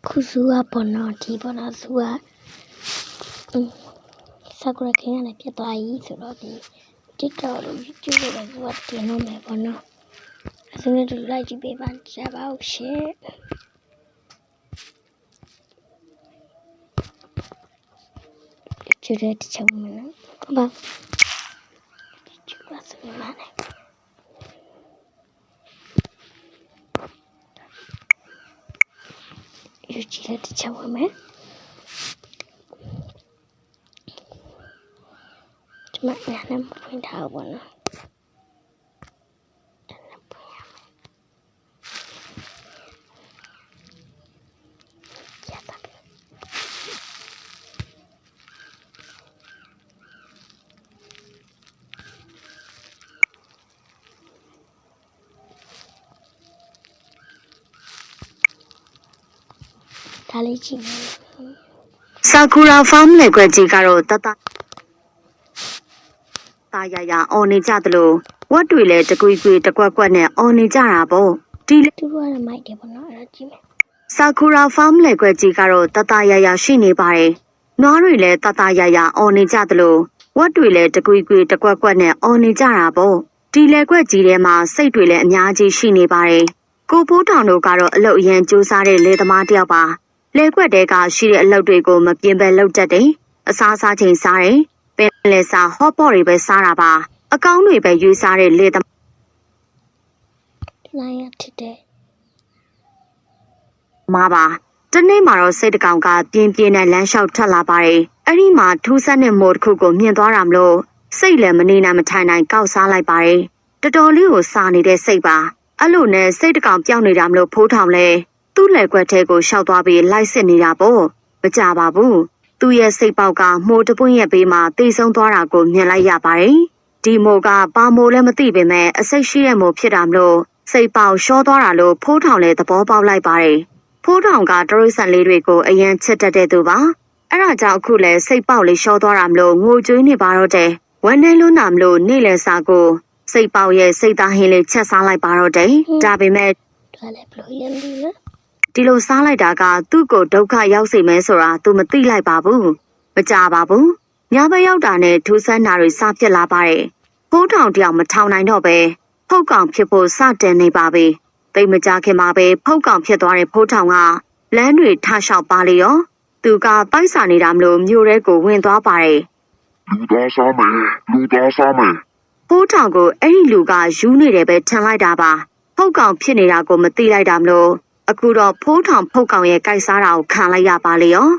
Kuzua bono di bono zua sakura kaya na pia tai suro di tiktok YouTube la zua tiano me bono asune tu like ji be ban cha ba o she chure ti chau me na ko ba chure sa me ma ne yu chure ti chau me mà nhà nó phải thảo bọn nó ta lấy chị Sakura farm လေကွက်ကြီးကတော့တတတာရရအော်နေကြသလိုဝတ်တွေလည်းတကွေကွေတကွက်ကွက်နဲ့အော်နေကြတာပေါ့ဒီလေ သူတို့ကမိုက်တယ်ပေါ့နော်အဲ့ဒါကြည့်မယ် Sakura farm လေကွက်ကြီးကတော့တတရရရှိနေပါတယ်နွားတွေလည်းတတရရအော်နေကြသလိုဝတ်တွေလည်းတကွေကွေတကွက်ကွက်နဲ့အော်နေကြတာပေါ့ဒီလေကွက်ကြီးထဲမှာစိတ်တွေလည်းအများကြီးရှိနေပါတယ်ကိုဖိုးတောင်တို့ကတော့အလုတ်အရန်စူးစားတဲ့လေသမားတယောက်ပါလေကွက်တဲကရှိတဲ့အလုတ်တွေကိုမပြင်းပဲလုပ်တတ်တယ်အစားစားချိန်စားတယ်ပင်လေစားဟော့ပေါ့တွေပဲစားတာပါအကောင်းတွေပဲရွေးစားတဲ့လေသမား လိုင်းရထတဲ့ မှာပါတနေ့မှာတော့စိတ်တကောင်ကပြင်းပြင်းနဲ့လမ်းလျှောက်ထွက်လာပါတယ်အဲ့ဒီမှာထူးဆန်းတဲ့မိုးတစ်ခုကိုမြင်သွားတာမလို့စိတ်လည်းမနေနိုင်မထိုင်နိုင်ကောက်စားလိုက်ပါတယ်တော်တော်လေးကိုစားနေတဲ့စိတ်ပါအဲ့လိုနဲ့စိတ်တကောင်ပြောင်းနေတာမလို့ဖိုးထောင်လဲသူ့လက်ကွက်ထဲကိုရှောက်သွားပြီးလိုက်စစ်နေတာပေါ့မကြပါဘူးသူ့ရဲ့စိတ်ပေါက်ကမိုးတပွင့်ရဲ့ဘေးမှာတိတ်ဆုံးသွားတာကိုမြင်လိုက်ရပါတယ်ဒီမိုးကပါမိုးလည်းမသိပေမဲ့အစိတ်ရှိတဲ့မိုးဖြစ်တာမလို့စိတ်ပေါက်ရှောသွားတာလို့ဖိုးထောင်လည်းသဘောပေါက်လိုက်ပါတယ်ဖိုးထောင်ကတရိတ်ဆန်လေးတွေကိုအရင်ချစ်တတ်တဲ့သူပါအဲ့ဒါကြောင့်အခုလည်းစိတ်ပေါက်လေးရှောသွားတာမလို့ငိုကြွေးနေပါတော့တယ်ဝမ်းနေလို့နာမလို့နေ့လယ်စာကိုစိတ်ပေါက်ရဲ့စိတ်သားဟင်းလေးချက်စားလိုက်ပါတော့တယ်ဒါပေမဲ့ ဒါလည်းဘလို့ရင်းပြီးနော် ဒီလိုစားလိုက်တာကသူ့ကိုဒုက္ခရောက်စေမယ်ဆိုတာသူမသိလိုက်ပါဘူးမကြပါဘူးညဘက်ရောက်တာနဲ့ထူးဆန်းတာတွေစဖြစ်လာပါတယ်ဖိုးထောင်တယောက်မထောင်နိုင်တော့ပဲဖုတ်ကောင်ဖြစ်ဖို့စတင်နေပါပြီတိတ်မကြခင်မှာပဲဖုတ်ကောင်ဖြစ်သွားတဲ့ဖိုးထောင်ကလမ်းတွေထလျှောက်ပါလေရောသူကပိုက်ဆာနေတာမလို့မြို့ထဲကိုဝင်သွားပါတယ်လူသားစားမယ်ဖိုးထောင်ကိုအဲ့ဒီလူကယူနေတယ်ပဲထင်လိုက်တာပါဖုတ်ကောင်ဖြစ်နေတာကိုမသိလိုက်တာမလို့အခုတော့ဖိုးထောင်ဖုတ်ကောင်ရဲ့ကြိုက်စားတာကိုခံလိုက်ရပါလေရော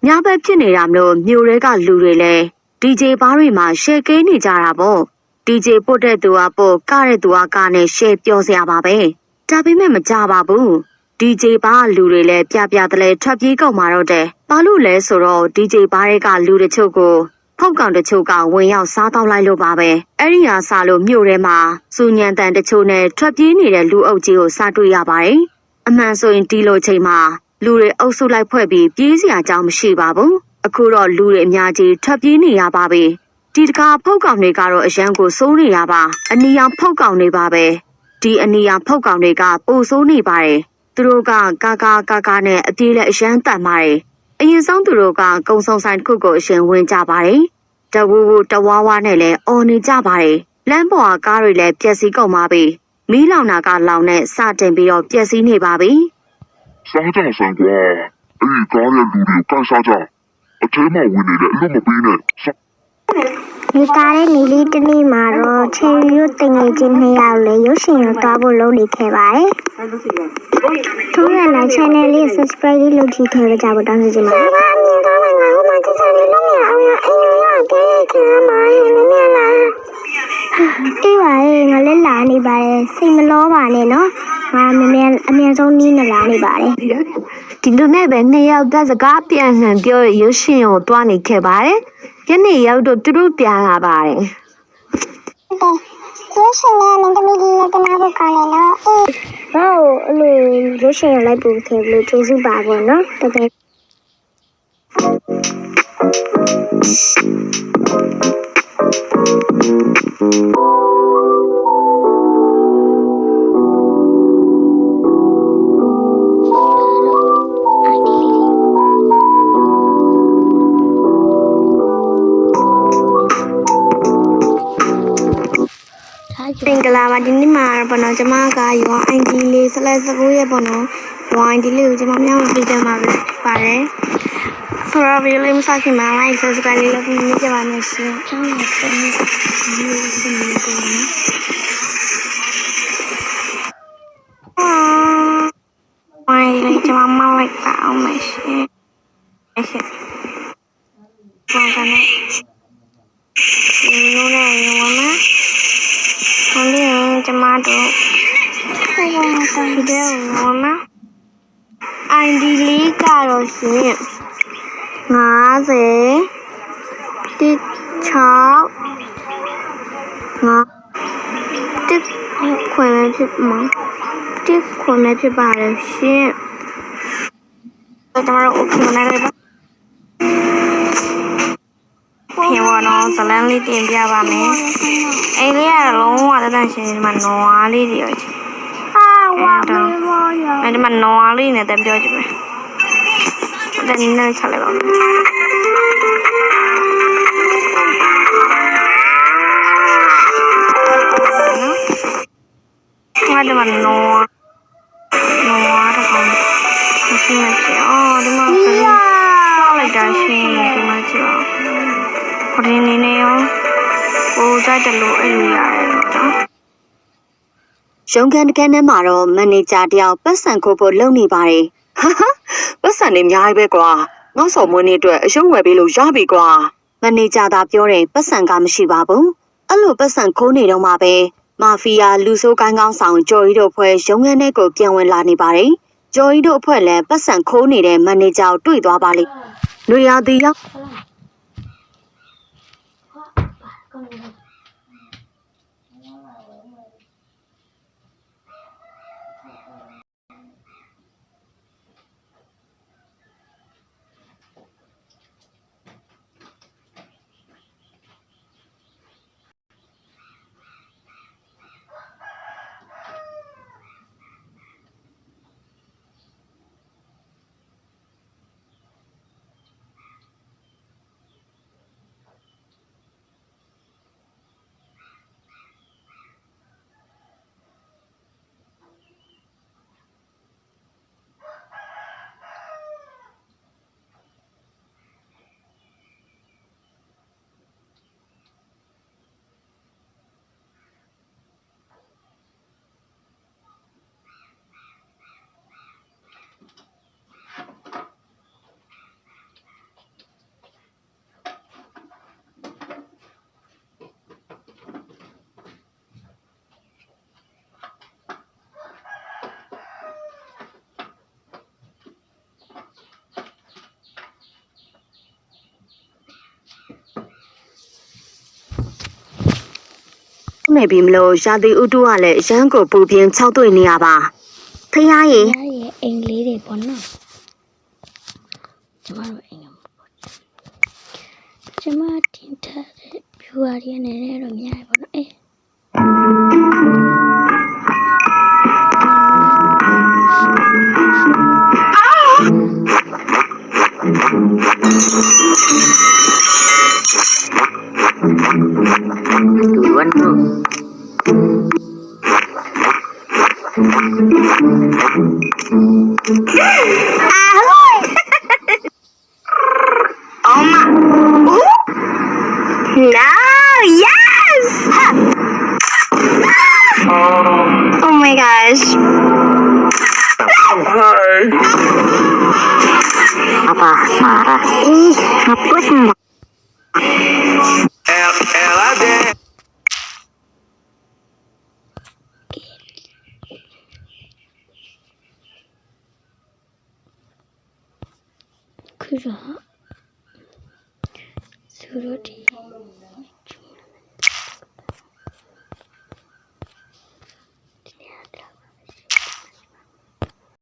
ညဘက်ဖြစ်နေတာမလို့မြို့ထဲကလူတွေလည်း DJ ဘားတွေမှာရှယ်ကဲနေကြတာပေါ့ DJ ပို့တဲ့သူကပို့ကတဲ့သူကနဲ့ရှယ်ပြောစရာပါပဲဒါပေမဲ့မကြပါဘူး DJ ဘားလူတွေလည်းပြပြတလဲထွက်ပြေးကုန်มาတော့တယ်ဘာလို့လဲဆိုတော့ DJ ဘားတွေကလူတချို့ကိုဖုတ်ကောင်တချို့ကဝင်ရောက်စားတော့လိုက်လို့ပါပဲအဲ့ဒီဟာစားလို့မြို့ထဲမှာစူညံတန်တချို့နဲ့ထွက်ပြေးနေတဲ့လူအုပ်ကြီးကိုစားတွေ့ရပါတယ်အမှန်ဆိုရင်ဒီလိုချိန်မှာလူတွေအုပ်စုလိုက်ဖွဲ့ပြီးပြေးစရာအကြောင်းမရှိပါဘူးအခုတော့လူတွေအများကြီးထွက်ပြေးနေရပါပြီဒီတကာဖုတ်ကောင်တွေကတော့အရန်ကိုစိုးနေရပါအနီရောင်ဖုတ်ကောင်တွေပါပဲဒီအနီရောင်ဖုတ်ကောင်တွေကပိုစိုးနေပါတယ်သူတို့ကကာနဲ့အပြေးလက်အရန်တန်ပါတယ်အရင်ဆုံးသူတို့ကကုံစုံဆိုင်တစ်ခုကိုအရှင်ဝင်ကြပါတယ်တဝူဝူတဝါဝါနဲ့လည်းအော်နေကြပါတယ်လမ်းပေါ်ကကားတွေလည်းပြက်စီးကုန်ပါပြီမီးလောင်တာကလောင်နဲ့စတင်ပြီးတော့ပြက်စီးနေပါပြီစားကြဆန်ကွာအဲ့ဒီကားရဲ့လူတွေကန်စားကြအထဲမှာဝင်နေတယ်အလို့မပေးနဲ့ဒီကားရဲ့နီလီတနေ့မှာတော့ချယ်ရီတို့တင်ငယ်ချင်း2ယောက်လေရုပ်ရှင်ရောတွားဖို့လုပ်နေခဲ့ပါတယ်ထိုးရတဲ့ channel လေး subscribe လေးလုပ်ကြည့်ခဲ့ကြပါတောင်းဆိုချင်ပါတယ်ဘာမြင်တော့ငါ့မှာစစလေးလုံးမအောင်ရအေးရတဲ့ခါမှာရင်းနေလားဒီပါရဲ့ငါလည်းလာနေပါတယ်စိတ်မလောပါနဲ့နော်ငါအမြန်ဆုံးနီးနေလာနေပါတယ်ဒီလိုနဲ့ပဲ2ယောက်သက်စကားပြန်လှန်ပြောရုပ်ရှင်ကိုတွားနေခဲ့ပါတယ်ယနေ့ရောက်တော့သူတို့ပြန်လာပါတယ်ရုပ်ရှင်နဲ့မင်းသမီးလေးနဲ့တနာဖို့ကောင်းတယ်နော်ဘာလို့အဲ့လိုရုပ်ရှင်ရလိုက်ပို့ခဲ့လို့ကျေးဇူးပါပေါ့နော်တကယ် တင်္ဂလာပါဒီနေ့မှာပေါ့နော်ကျမကရွာ ID လေး/19ရဲ့ပေါ့နော်ရွာ ID လေးကိုကျမမျှဝေပေးတယ်မှာပါတယ်ဆိုတော့ဗီဒီယိုလေးမစခင်မှာ like subscribe လေးလုပ်ပြီးနေကြပါမယ်ရှင်ကျောင်းရဲ့ပုံလေးကိုဒီလိုပြင်နေတယ်နော်လေးကျမမလိုက်ပါအောင်မရှိမရှိဘာကနဲ့ဒီလိုနဲ့ရောမဟိုလေးကျမတို့ဒီလိုရောမ ID လေးကတော့ရှင်50တစ်6 5တစ်ခွင့်လည်းဖြစ်မှာတစ်ခွင့်လည်းဖြစ်ပါတယ်ရှင်ကျွန်တော်တို့ okay နိုင်တယ်ပြင်ပေါ်တော့ဇလန်းလေးတင်ပြပါမယ်အိမ်လေးကလုံးဝတန်းရှင်ဒီမှာနွားလေးတွေရောဝါမေမောရအဲ့ဒီမှာနွားလေးနဲ့တပြောကြည့်မယ်ဒါနည်းနဲ့ချက်လိုက်ပါမယ်ဒီမှာနွားတော့မရှိမဖြစ်ဒီမှာလိုက်တာရှင်ဒီမှာကြည့်ပါခရင်းနေနေရောကိုကြိုက်တယ်လို့အဲ့လိုရတယ်နော်ရုံးခန်းတကန်းထဲမှာတော့မန်နေဂျာတယောက်ပတ်စံခိုးဖို့လုပ်နေပါတယ်ဟာပတ်စံနေအများကြီးပဲကွာငေါ့ဆောင်မွေးနေ့အတွက်အရှုံးဝယ်ပေးလို့ရပြီကွာမန်နေဂျာသာပြောတယ်ပတ်စံကမရှိပါဘူးအဲ့လိုပတ်စံခိုးနေတော့မှပဲမာဖီးယားလူဆိုးကိုင်းကောင်းဆောင်ဂျော်ကြီးတို့အဖွဲ့ရုံးခန်းထဲကိုပြန်ဝင်လာနေပါတယ်ဂျော်ကြီးတို့အဖွဲ့လည်းပတ်စံခိုးနေတဲ့မန်နေဂျာကိုတွေ့သွားပါလိမ့်လူရသည်ရောက်နေပြီမလို့ရာသီဥတုကလည်းရမ်းကိုပူပြင်း၆တွေ့နေရပါဖះရေအိမ်လေးတွေပေါ့နော်ကျမတို့အိမ်ရောကျမတင်ထားတဲ့ဖြူအရီးနဲ့လည်းတော့များပါတော့วันนู้ No, yes! Oh my gosh. Apa? Hapus mo. Kura. Surati.